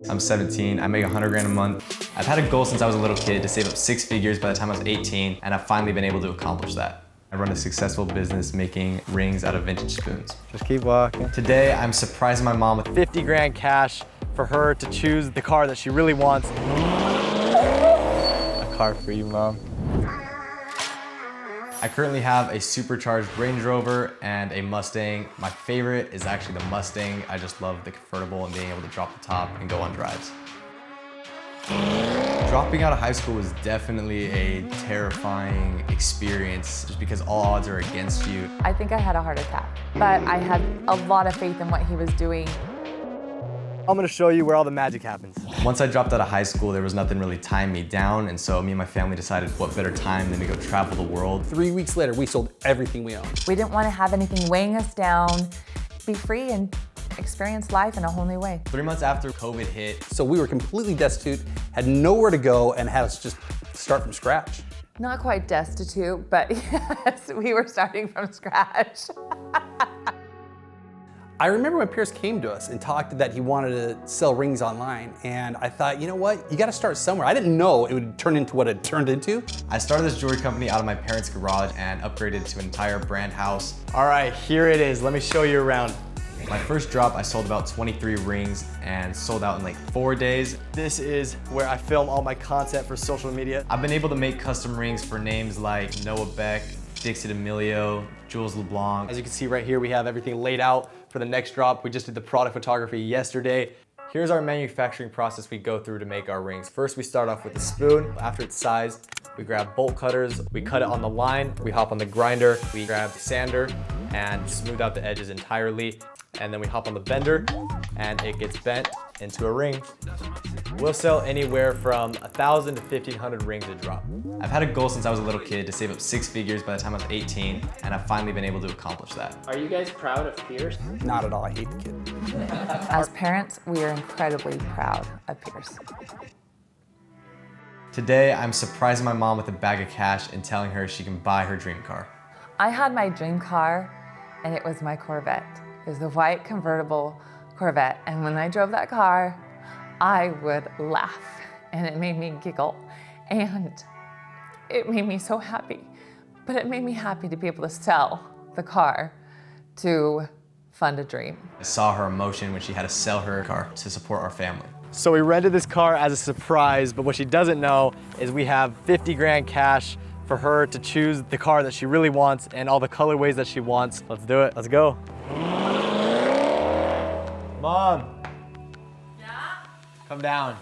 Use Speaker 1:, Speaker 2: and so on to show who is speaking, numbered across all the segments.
Speaker 1: I'm 17, I make 100 grand a month. I've had a goal since I was a little kid to save up 6 figures by the time I was 18, and I've finally been able to accomplish that. I run a successful business making rings out of vintage spoons.
Speaker 2: Just keep walking.
Speaker 1: Today, I'm surprising my mom with
Speaker 2: 50 grand cash for her to choose the car that she really wants. A car for you, Mom.
Speaker 1: I currently have a supercharged Range Rover and a Mustang. My favorite is actually the Mustang. I just love the convertible and being able to drop the top and go on drives. Dropping out of high school was definitely a terrifying experience just because all odds are against you.
Speaker 3: I think I had a heart attack, but I had a lot of faith in what he was doing.
Speaker 2: I'm gonna show you where all the magic happens.
Speaker 1: Once I dropped out of high school, there was nothing really tying me down, and so me and my family decided what better time than to go travel the world.
Speaker 4: 3 weeks later, we sold everything we owned.
Speaker 3: We didn't want to have anything weighing us down, be free and experience life in a whole new way.
Speaker 1: 3 months after COVID hit,
Speaker 4: So we were completely destitute, had nowhere to go, and had us just start from scratch.
Speaker 3: Not quite destitute, but yes, we were starting from scratch.
Speaker 4: I remember when Pierce came to us and talked that he wanted to sell rings online, and I thought, you know what, you gotta start somewhere. I didn't know it would turn into what it turned into.
Speaker 1: I started this jewelry company out of my parents' garage and upgraded to an entire brand house.
Speaker 2: All right, here it is. Let me show you around.
Speaker 1: My first drop, I sold about 23 rings and sold out in like 4 days.
Speaker 2: This is where I film all my content for social media.
Speaker 1: I've been able to make custom rings for names like Noah Beck, Dixie D'Amelio, Jules LeBlanc.
Speaker 2: As you can see right here, we have everything laid out for the next drop. We just did the product photography yesterday. Here's our manufacturing process we go through to make our rings. First, we start off with a spoon. After it's sized, we grab bolt cutters, we cut it on the line, we hop on the grinder, we grab the sander and smooth out the edges entirely. And then we hop on the bender and it gets bent into a ring. We'll sell anywhere from 1,000 to 1,500 rings a drop.
Speaker 1: I've had a goal since I was a little kid to save up 6 figures by the time I was 18, and I've finally been able to accomplish that.
Speaker 5: Are you guys proud of Pierce?
Speaker 4: Not at all, I hate the kid.
Speaker 3: As parents, we are incredibly proud of Pierce.
Speaker 1: Today, I'm surprising my mom with a bag of cash and telling her she can buy her dream car.
Speaker 3: I had my dream car, and it was my Corvette. It was the white convertible Corvette, and when I drove that car, I would laugh, and it made me giggle, and it made me so happy. But it made me happy to be able to sell the car to fund a dream.
Speaker 1: I saw her emotion when she had to sell her car to support our family.
Speaker 2: So we rented this car as a surprise, but what she doesn't know is we have 50 grand cash for her to choose the car that she really wants and all the colorways that she wants. Let's do it, let's go. Mom.
Speaker 3: Yeah?
Speaker 2: Come down.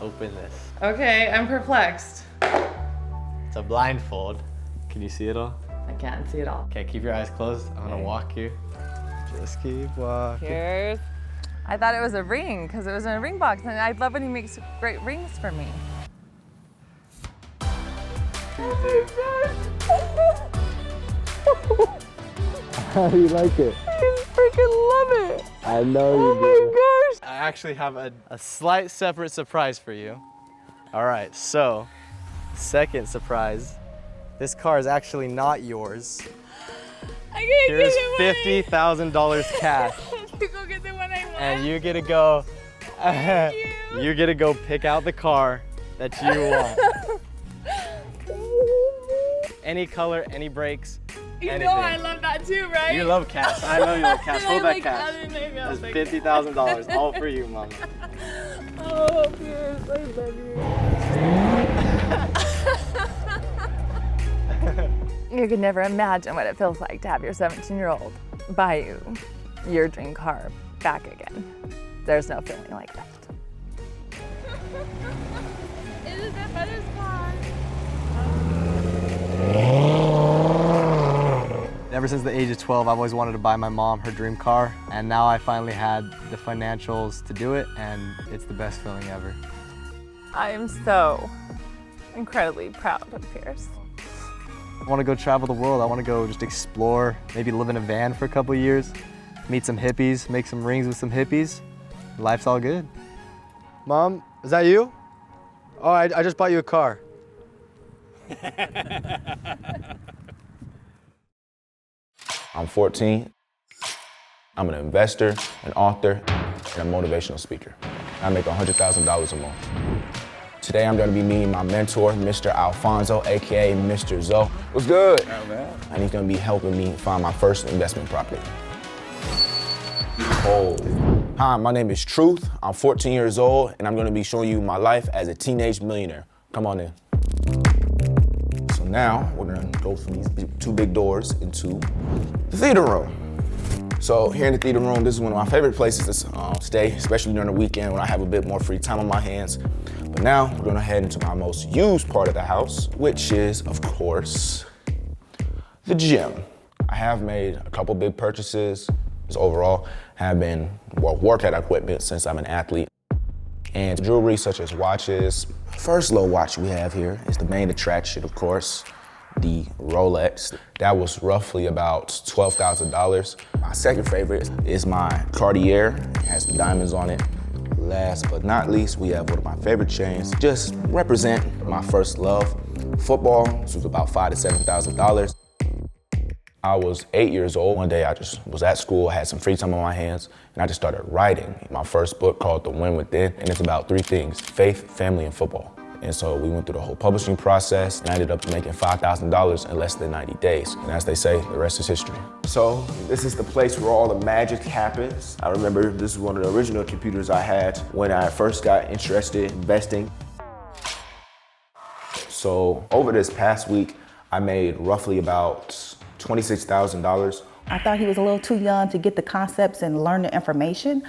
Speaker 2: Open this.
Speaker 3: Okay, I'm perplexed.
Speaker 2: It's a blindfold. Can you see it all?
Speaker 3: I can't see it all.
Speaker 2: Okay, keep your eyes closed. I'm gonna walk you. Just keep walking.
Speaker 3: Here's. I thought it was a ring because it was in a ring box, and I love when he makes great rings for me.
Speaker 2: How do you like it?
Speaker 3: I freaking love it.
Speaker 2: I know you do.
Speaker 3: Oh my gosh.
Speaker 2: I actually have a slight separate surprise for you. All right, so second surprise. This car is actually not yours.
Speaker 3: I can't
Speaker 2: Here's
Speaker 3: get the
Speaker 2: $50,000 cash.
Speaker 3: You go get the one I want.
Speaker 2: And you get to go, you get to go pick out the car that you want. Any color, any brakes,
Speaker 3: You
Speaker 2: anything.
Speaker 3: know I love that too, right?
Speaker 2: You love cash. I know you love cash. Hold that
Speaker 3: Like
Speaker 2: cash.
Speaker 3: other than
Speaker 2: That's
Speaker 3: like
Speaker 2: $50,000, all for you, Mama.
Speaker 3: Oh, Pierce, I love you. You could never imagine what it feels like to have your 17-year-old buy you your dream car back again. There's no feeling like that. It is a mother's car.
Speaker 2: Ever since the age of 12, I've always wanted to buy my mom her dream car, and now I finally had the financials to do it, and it's the best feeling ever.
Speaker 3: I am so incredibly proud of Pierce.
Speaker 2: I want to go travel the world. I want to go just explore, maybe live in a van for a couple of years, meet some hippies, make some rings with some hippies. Life's all good. Mom, is that you? Oh, I just bought you a car.
Speaker 6: I'm 14. I'm an investor, an author, and a motivational speaker. I make $100,000 a month. Today I'm gonna be meeting my mentor, Mr. Alfonso, AKA Mr. Zoe. What's good? And he's gonna be helping me find my first investment property. Oh. Hi, my name is Truth. I'm 14 years old, and I'm gonna be showing you my life as a teenage millionaire. Come on in. So now, we're gonna go through these two big doors into the theater room. So here in the theater room, this is one of my favorite places to stay, especially during the weekend when I have a bit more free time on my hands. But now, we're gonna head into my most used part of the house, which is, of course, the gym. I have made a couple big purchases. Overall, have been workout equipment since I'm an athlete. And jewelry such as watches. First low watch we have here is the main attraction, of course, the Rolex. That was roughly about $12,000. My second favorite is my Cartier. It has the diamonds on it. Last but not least, we have one of my favorite chains. Just represent my first love. Football, this was about $5,000 to $7,000. I was 8 years old. One day I just was at school, had some free time on my hands, and I just started writing my first book called The Win Within, and it's about three things: faith, family, and football. And so we went through the whole publishing process, and I ended up making $5,000 in less than 90 days. And as they say, the rest is history.
Speaker 7: So this is the place where all the magic happens. I remember this is one of the original computers I had when I first got interested in investing. So over this past week, I made roughly about $26,000.
Speaker 8: I thought he was a little too young to get the concepts and learn the information.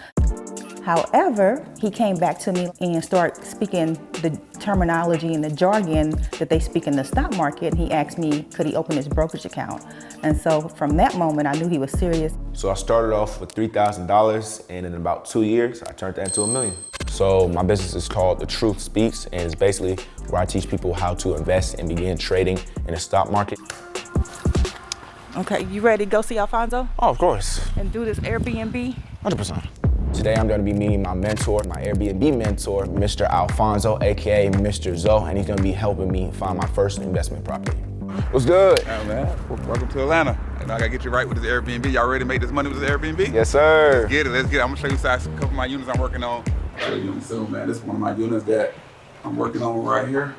Speaker 8: However, he came back to me and started speaking the terminology and the jargon that they speak in the stock market. And he asked me, could he open his brokerage account? And so from that moment, I knew he was serious.
Speaker 7: So I started off with $3,000, and in about 2 years, I turned that into $1 million.
Speaker 6: So my business is called The Truth Speaks, and it's basically where I teach people how to invest and begin trading in the stock market.
Speaker 8: Okay, you ready to go see Alfonso?
Speaker 6: Oh, of course.
Speaker 8: And do this Airbnb?
Speaker 6: 100%. Today I'm gonna be meeting my mentor, my Airbnb mentor, Mr. Alfonso, AKA Mr. Zoe, and he's gonna be helping me find my first investment property. What's good?
Speaker 9: Hey, man. Welcome to Atlanta. And I gotta get you right with this Airbnb. Y'all ready to make this money with this Airbnb?
Speaker 6: Yes, sir.
Speaker 9: Let's get it. I'm gonna show you a couple of my units I'm working on. I'll show you soon, man. This is one of my units that I'm working on right here.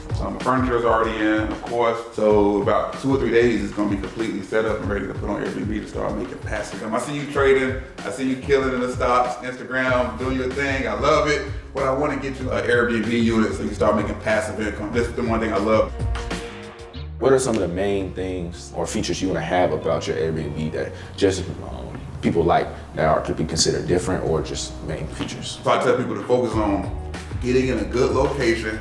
Speaker 9: The furniture is already in, of course. So about 2 or 3 days, it's gonna be completely set up and ready to put on Airbnb to start making passive income. I see you trading. I see you killing in the stocks, Instagram, doing your thing. I love it. But I want to get you an Airbnb unit so you can start making passive income. This is the one thing I love.
Speaker 6: What are some of the main things or features you want to have about your Airbnb that just people like that could be considered different or just main features?
Speaker 9: So I tell people to focus on getting in a good location,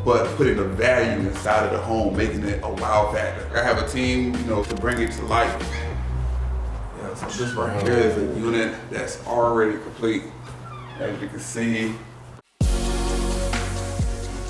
Speaker 9: but putting the value inside of the home, making it a wow factor. I have a team, to bring it to life. Yeah, so this right here is a unit that's already complete. As you can see,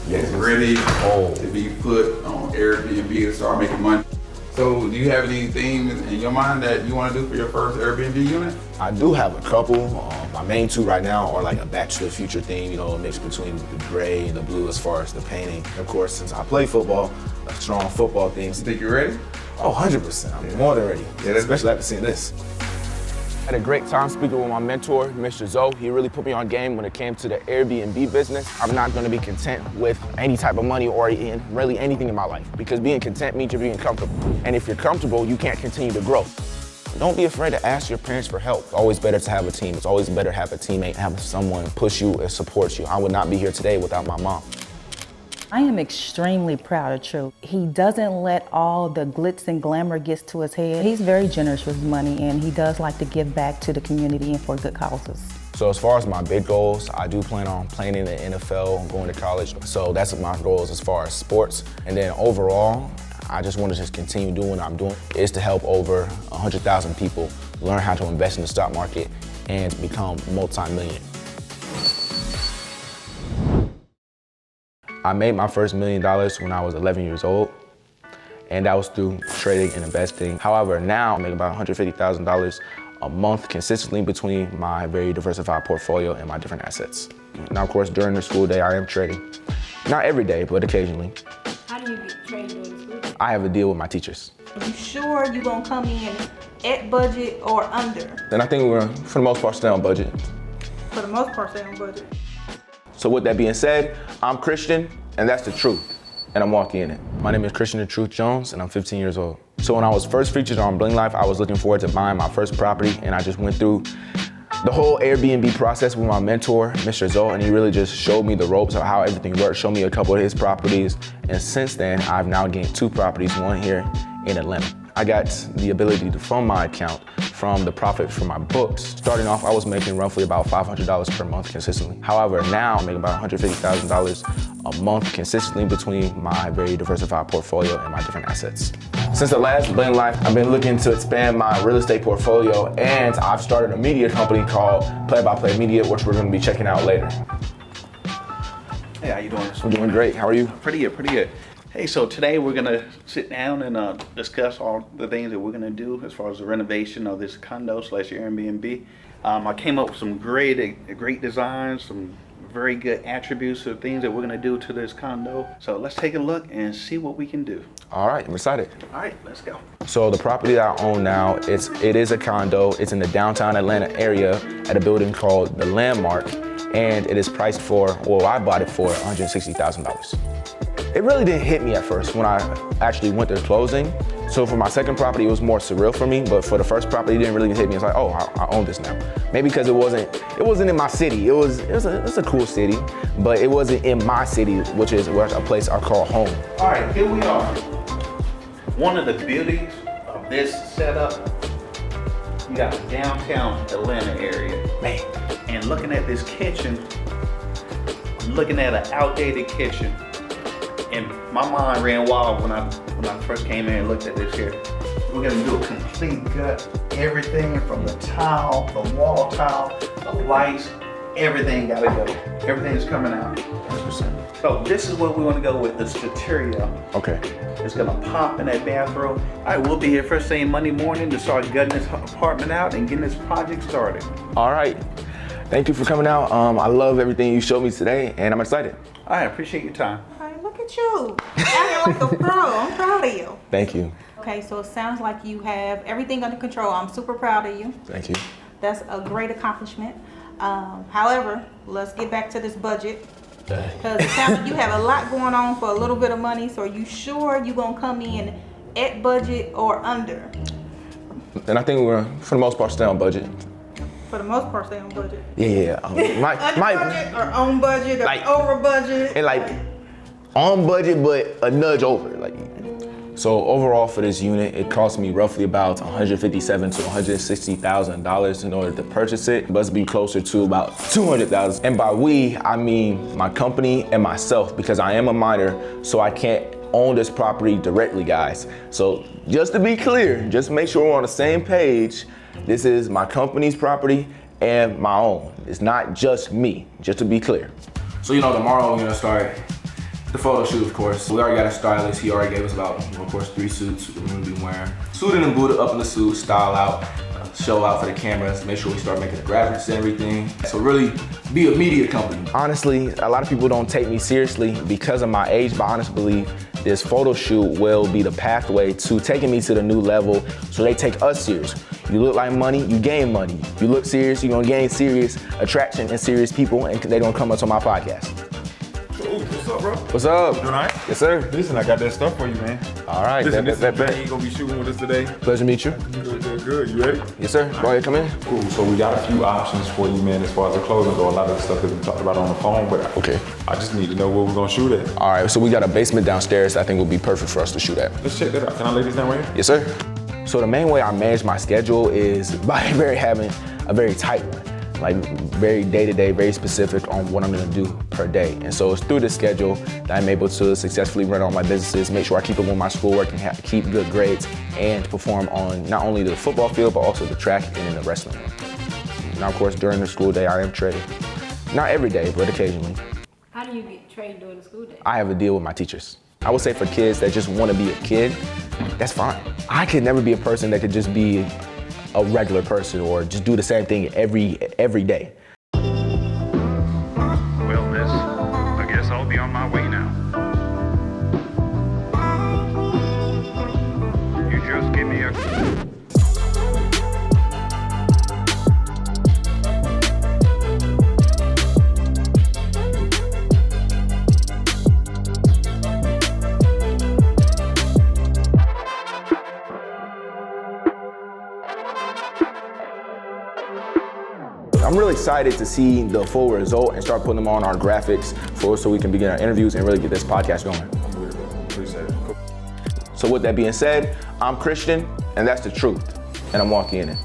Speaker 9: it's ready to be put on Airbnb to start making money. So do you have any themes in your mind that you want to do for your first Airbnb unit?
Speaker 6: I do have a couple. My main two right now are like a Back to the Future theme, a mix between the gray and the blue as far as the painting. Of course, since I play football, a strong football theme.
Speaker 9: You think you're ready?
Speaker 6: Oh, 100%. I'm more than ready. Yeah, especially after seeing this. I had a great time speaking with my mentor, Mr. Zoe. He really put me on game when it came to the Airbnb business. I'm not gonna be content with any type of money or in really anything in my life, because being content means you're being comfortable. And if you're comfortable, you can't continue to grow. Don't be afraid to ask your parents for help. It's always better to have a team. It's always better to have a teammate, have someone push you and support you. I would not be here today without my mom.
Speaker 8: I am extremely proud of Truth. He doesn't let all the glitz and glamour get to his head. He's very generous with his money, and he does like to give back to the community and for good causes.
Speaker 6: So as far as my big goals, I do plan on playing in the NFL, going to college. So that's my goals as far as sports. And then overall, I just want to just continue doing what I'm doing, is to help over 100,000 people learn how to invest in the stock market and become multi-millionaires. I made my first $1 million when I was 11 years old, and that was through trading and investing. However, now I make about $150,000 a month consistently between my very diversified portfolio and my different assets. Now, of course, during the school day, I am trading. Not every day, but occasionally.
Speaker 10: How do you get trading during the school day?
Speaker 6: I have a deal with my teachers.
Speaker 10: Are you sure you're gonna come in at budget or under?
Speaker 6: And I think we're gonna, for the most part, stay on budget.
Speaker 10: For the most part, stay on budget.
Speaker 7: So with that being said, I'm Christian, and that's the truth, and I'm walking in it. My name is Christian the Truth Jones, and I'm 15 years old. So when I was first featured on Bling Life, I was looking forward to buying my first property, and I just went through the whole Airbnb process with my mentor, Mr. Zoe, and he really just showed me the ropes of how everything works, showed me a couple of his properties, and since then, I've now gained 2 properties, one here in Atlanta. I got the ability to fund my account from the profit from my books. Starting off, I was making roughly about $500 per month consistently. However, now I'm making about $150,000 a month consistently between my very diversified portfolio and my different assets. Since the last Bling Life, I've been looking to expand my real estate portfolio, and I've started a media company called Play by Play Media, which we're gonna be checking out later.
Speaker 11: Hey, how you doing?
Speaker 7: I'm doing great, how are you?
Speaker 11: Pretty good, pretty good. Hey, so today we're gonna sit down and discuss all the things that we're gonna do as far as the renovation of this condo / Airbnb. I came up with some great designs, some very good attributes of things that we're gonna do to this condo. So let's take a look and see what we can do.
Speaker 7: All right, I'm excited.
Speaker 11: All right, let's go.
Speaker 7: So the property that I own now, it is a condo. It's in the downtown Atlanta area at a building called The Landmark, and it is priced for, well, I bought it for $160,000. It really didn't hit me at first when I actually went to closing. So for my second property, it was more surreal for me, but for the first property, it didn't really hit me. It's like, oh, I own this now. Maybe because it wasn't in my city. It's a cool city, but it wasn't in my city, which is a place I call home.
Speaker 11: All right, here we are. One of the beauties of this setup, you got the downtown Atlanta area.
Speaker 7: Man.
Speaker 11: And looking at this kitchen, I'm looking at an outdated kitchen. And my mind ran wild when I first came in and looked at this here. We're gonna do a complete gut, everything from the tile, the wall tile, the lights, everything gotta go. Everything's coming out. 100%. So this is what we wanna go with, the Desiderio.
Speaker 7: Okay.
Speaker 11: It's gonna pop in that bathroom. All right, we'll be here first thing Monday morning to start gutting this apartment out and getting this project started.
Speaker 7: All right. Thank you for coming out. I love everything you showed me today, and I'm excited.
Speaker 11: All right, appreciate your time.
Speaker 10: Look at you. Acting like a pro. I'm proud of you.
Speaker 7: Thank you.
Speaker 10: Okay, so it sounds like you have everything under control. I'm super proud of you.
Speaker 7: Thank you.
Speaker 10: That's a great accomplishment. However, let's get back to this budget. Because it sounds like you have a lot going on for a little bit of money. So are you sure you're going to come in at budget or under?
Speaker 7: And I think we're, for the most part, stay on budget.
Speaker 10: For the most part, stay on budget.
Speaker 7: Yeah.
Speaker 10: Under budget or on budget or like, over budget?
Speaker 7: And like on budget, but a nudge over. So overall for this unit, it cost me roughly about $157,000 to $160,000 in order to purchase it. It must be closer to about $200,000. And by we, I mean my company and myself, because I am a minor, so I can't own this property directly, guys. So just to be clear, just make sure we're on the same page. This is my company's property and my own. It's not just me, just to be clear. So tomorrow we're gonna start the photo shoot, of course. We already got a stylist. He already gave us about, of course, 3 suits we're gonna be wearing. Suited and booted up in the suit, style out, show out for the cameras, make sure we start making the graphics and everything. So really be a media company. Honestly, a lot of people don't take me seriously because of my age, but I honestly believe this photo shoot will be the pathway to taking me to the new level so they take us serious. You look like money, you gain money. You look serious, you're gonna gain serious attraction and serious people, and they're gonna come up to my podcast.
Speaker 9: What's up, bro?
Speaker 7: What's up?
Speaker 9: You doing all right?
Speaker 7: Yes, sir.
Speaker 9: Listen, I got that stuff for you, man.
Speaker 7: All right.
Speaker 9: Listen, this is the man you gonna be shooting with us today.
Speaker 7: Pleasure to meet you.
Speaker 9: Good. You ready?
Speaker 7: Yes, sir. Go ahead, come in.
Speaker 12: Cool. So we got a few options for you, man, as far as the clothing go. A lot of the stuff that we talked about on the phone, but
Speaker 7: okay.
Speaker 12: I just need to know where we're gonna shoot at.
Speaker 7: All right. So we got a basement downstairs that I think would be perfect for us to shoot at.
Speaker 12: Let's check that out. Can I lay this down right here?
Speaker 7: Yes, sir. So the main way I manage my schedule is by having a very tight one. Like very day-to-day, very specific on what I'm gonna do per day. And so it's through this schedule that I'm able to successfully run all my businesses, make sure I keep up with my schoolwork and keep good grades and perform on not only the football field, but also the track and in the wrestling. Now, of course, during the school day, I am trading. Not every day, but occasionally.
Speaker 10: How do you get trained during the school day?
Speaker 7: I have a deal with my teachers. I would say for kids that just wanna be a kid, that's fine. I could never be a person that could just be a regular person or just do the same thing every day.
Speaker 13: Well, miss, I guess I'll be on my way now. You just give me a...
Speaker 7: excited to see the full result and start putting them on our graphics so we can begin our interviews and really get this podcast going.
Speaker 12: Appreciate it. Cool.
Speaker 7: So with that being said, I'm Christian, and that's the truth, and I'm walking in it.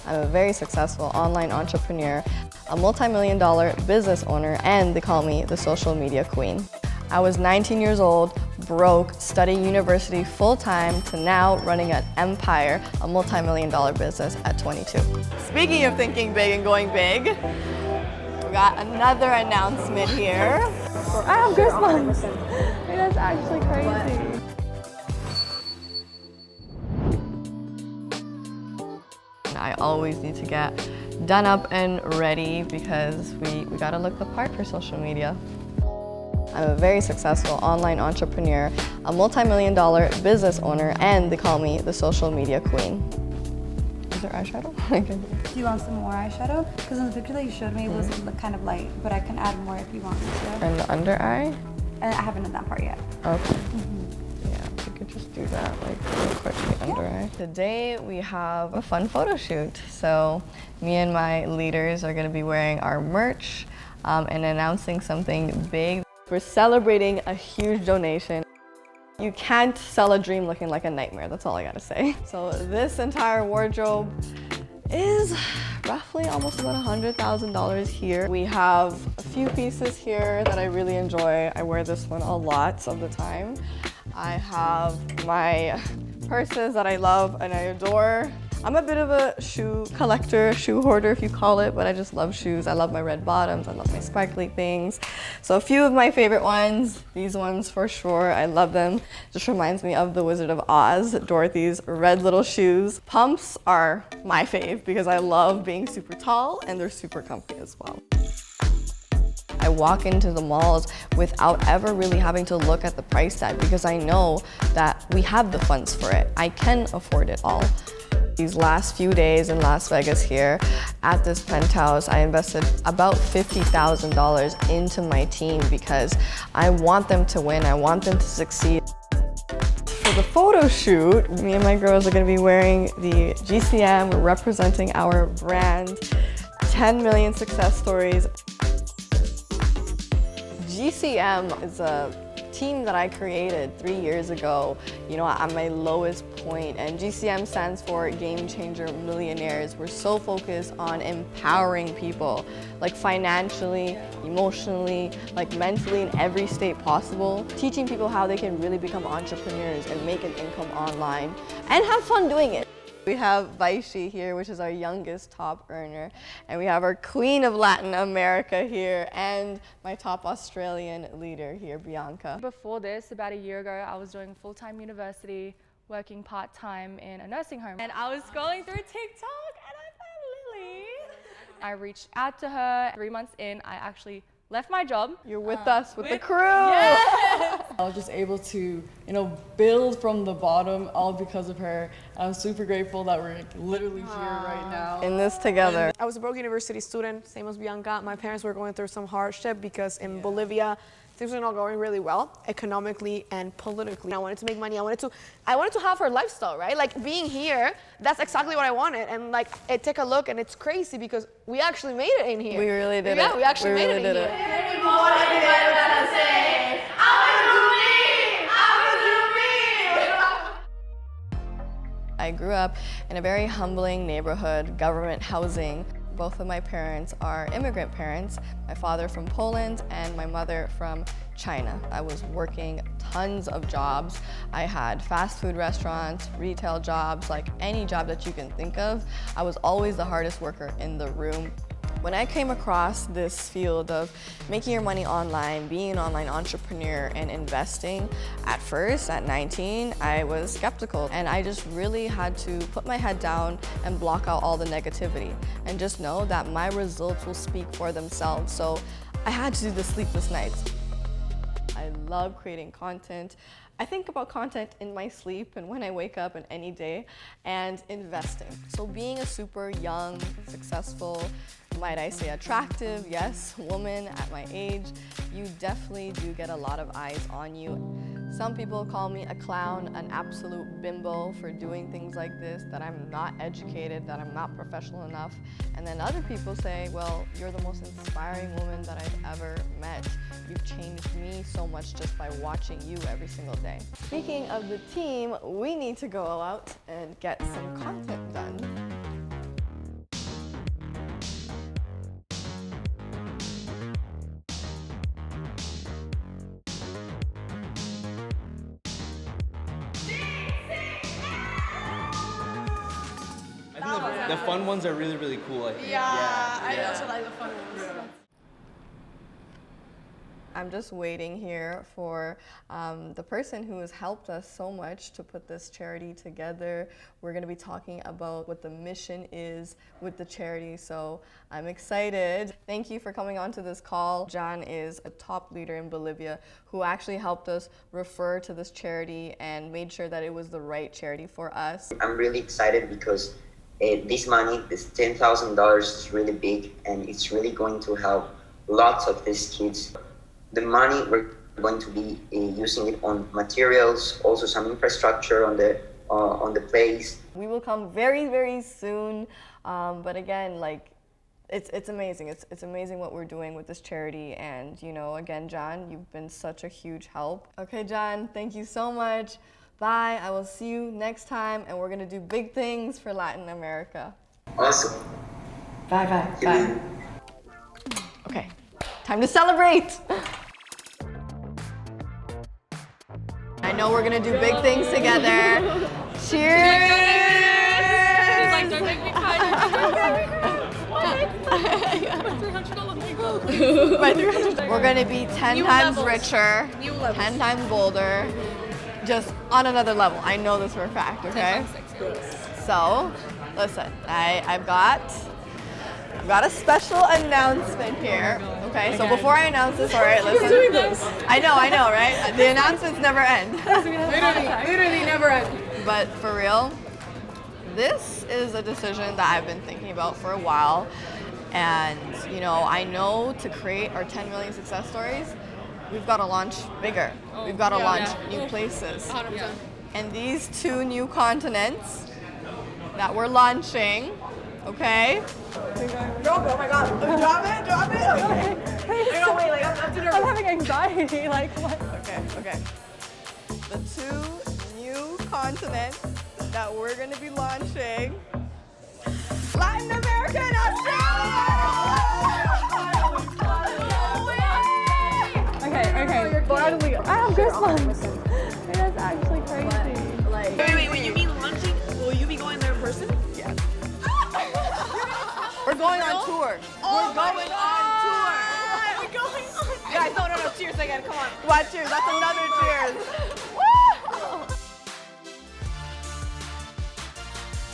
Speaker 14: I'm a very successful online entrepreneur, a multi-million-dollar business owner, and they call me the social media queen. I was 19 years old, broke, studying university full-time, to now running an empire, a multi-million-dollar business at 22. Speaking of thinking big and going big, we got another announcement here. I have goosebumps. That's actually crazy. I always need to get done up and ready because we gotta look the part for social media. I'm a very successful online entrepreneur, a multi-million-dollar business owner, and they call me the social media queen. Is there eyeshadow?
Speaker 15: Do you want some more eyeshadow? Because in the picture that you showed me, it was kind of light, but I can add more if you want me to.
Speaker 14: And the under eye?
Speaker 15: And I haven't done that part yet.
Speaker 14: Okay. Yeah, we could just do that like real quick, the under eye. Today we have a fun photo shoot. So me and my leaders are gonna be wearing our merch and announcing something big. We're celebrating a huge donation. You can't sell a dream looking like a nightmare, that's all I gotta say. So this entire wardrobe is roughly almost about $100,000 here. We have a few pieces here that I really enjoy. I wear this one a lot of the time. I have my purses that I love and I adore. I'm a bit of a shoe collector, shoe hoarder if you call it, but I just love shoes. I love my red bottoms, I love my sparkly things. So a few of my favorite ones, these ones for sure, I love them. Just reminds me of the Wizard of Oz, Dorothy's red little shoes. Pumps are my fave because I love being super tall and they're super comfy as well. I walk into the malls without ever really having to look at the price tag because I know that we have the funds for it. I can afford it all. These last few days in Las Vegas here at this penthouse, I invested about $50,000 into my team because I want them to win, I want them to succeed. For the photo shoot, me and my girls are gonna be wearing the GCM, we're representing our brand, 10 million success stories. GCM is a team that I created 3 years ago, at my lowest point, and GCM stands for Game Changer Millionaires. We're so focused on empowering people, like financially, emotionally, like mentally, in every state possible, teaching people how they can really become entrepreneurs and make an income online and have fun doing it. We have Vaishi here, which is our youngest top earner, and we have our Queen of Latin America here, and my top Australian leader here, Bianca.
Speaker 16: Before this, about a year ago, I was doing full-time university, working part-time in a nursing home, and I was scrolling through TikTok, and I found Lily. I reached out to her. 3 months in, I actually left my job.
Speaker 14: You're with us, with the crew.
Speaker 16: Yes!
Speaker 17: I was just able to, build from the bottom, all because of her. I'm super grateful that we're literally here right now.
Speaker 14: In this together.
Speaker 18: I was a broke university student, same as Bianca. My parents were going through some hardship because in Bolivia, things were not going really well, economically and politically. I wanted to make money. I wanted to have her lifestyle, right? Like being here, that's exactly what I wanted. And it took a look, and it's crazy because we actually made it in here.
Speaker 14: We really did it.
Speaker 18: Yeah, we actually made it in here.
Speaker 14: I grew up in a very humbling neighborhood, government housing. Both of my parents are immigrant parents, my father from Poland and my mother from China. I was working tons of jobs. I had fast food restaurants, retail jobs, like any job that you can think of. I was always the hardest worker in the room. When I came across this field of making your money online, being an online entrepreneur and investing, at first, at 19, I was skeptical, and I just really had to put my head down and block out all the negativity and just know that my results will speak for themselves. So I had to do the sleepless nights. I love creating content. I think about content in my sleep and when I wake up and any day, and investing. So being a super young, successful, might I say attractive, yes, woman at my age, you definitely do get a lot of eyes on you. Some people call me a clown, an absolute bimbo for doing things like this, that I'm not educated, that I'm not professional enough. And then other people say, well, you're the most inspiring woman that I've ever met. You've changed me so much just by watching you every single day. Speaking of the team, we need to go out and get some content done.
Speaker 2: The fun ones are really, really cool, I think.
Speaker 18: I also like the fun ones.
Speaker 14: I'm just waiting here for the person who has helped us so much to put this charity together. We're going to be talking about what the mission is with the charity, so I'm excited. Thank you for coming on to this call. John is a top leader in Bolivia who actually helped us refer to this charity and made sure that it was the right charity for us.
Speaker 19: I'm really excited because this money, this $10,000, is really big, and it's really going to help lots of these kids. The money, we're going to be using it on materials, also some infrastructure on the place.
Speaker 14: We will come very, very soon, but again, like, it's amazing. It's amazing what we're doing with this charity, and you know, again, John, you've been such a huge help. Okay, John, thank you so much. Bye, I will see you next time, and we're gonna do big things for Latin America.
Speaker 19: Awesome.
Speaker 14: Bye, bye, bye. Okay, time to celebrate. I know we're gonna do big things together. Cheers!
Speaker 16: She's like, don't make me cry.
Speaker 14: We're gonna be 10 times richer, 10 times bolder, just on another level. I know this for a fact, okay? So, listen, I've got a special announcement here. Okay, so before I announce this, all right, listen.
Speaker 18: doing this?
Speaker 14: I know, right? The announcements never end.
Speaker 18: Literally never end.
Speaker 14: But for real, this is a decision that I've been thinking about for a while. And, you know, I know to create our 10 million success stories, we've got to launch bigger. We've got to launch new places.
Speaker 18: 100%.
Speaker 14: And these 2 new continents that we're launching, okay?
Speaker 18: Drop it, oh my god. Drop it. Okay. I know, wait, like, I'm too nervous.
Speaker 16: I'm having anxiety, like what?
Speaker 14: Okay. The 2 new continents that we're going to be launching: Latin America and Australia!
Speaker 16: Okay. Finally, I have goosebumps. It is actually crazy.
Speaker 18: Wait, you mean launching? Will you be going there in person?
Speaker 14: Yes. We're going on tour.
Speaker 18: Oh,
Speaker 14: we're going on tour.
Speaker 18: We're going on. Guys, no, cheers again, come on.
Speaker 14: What cheers? That's another cheers.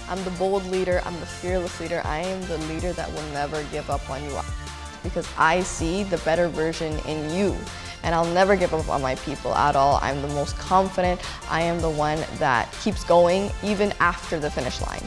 Speaker 14: I'm the bold leader, I'm the fearless leader, I am the leader that will never give up on you. Because I see the better version in you. And I'll never give up on my people at all. I'm the most confident. I am the one that keeps going even after the finish line.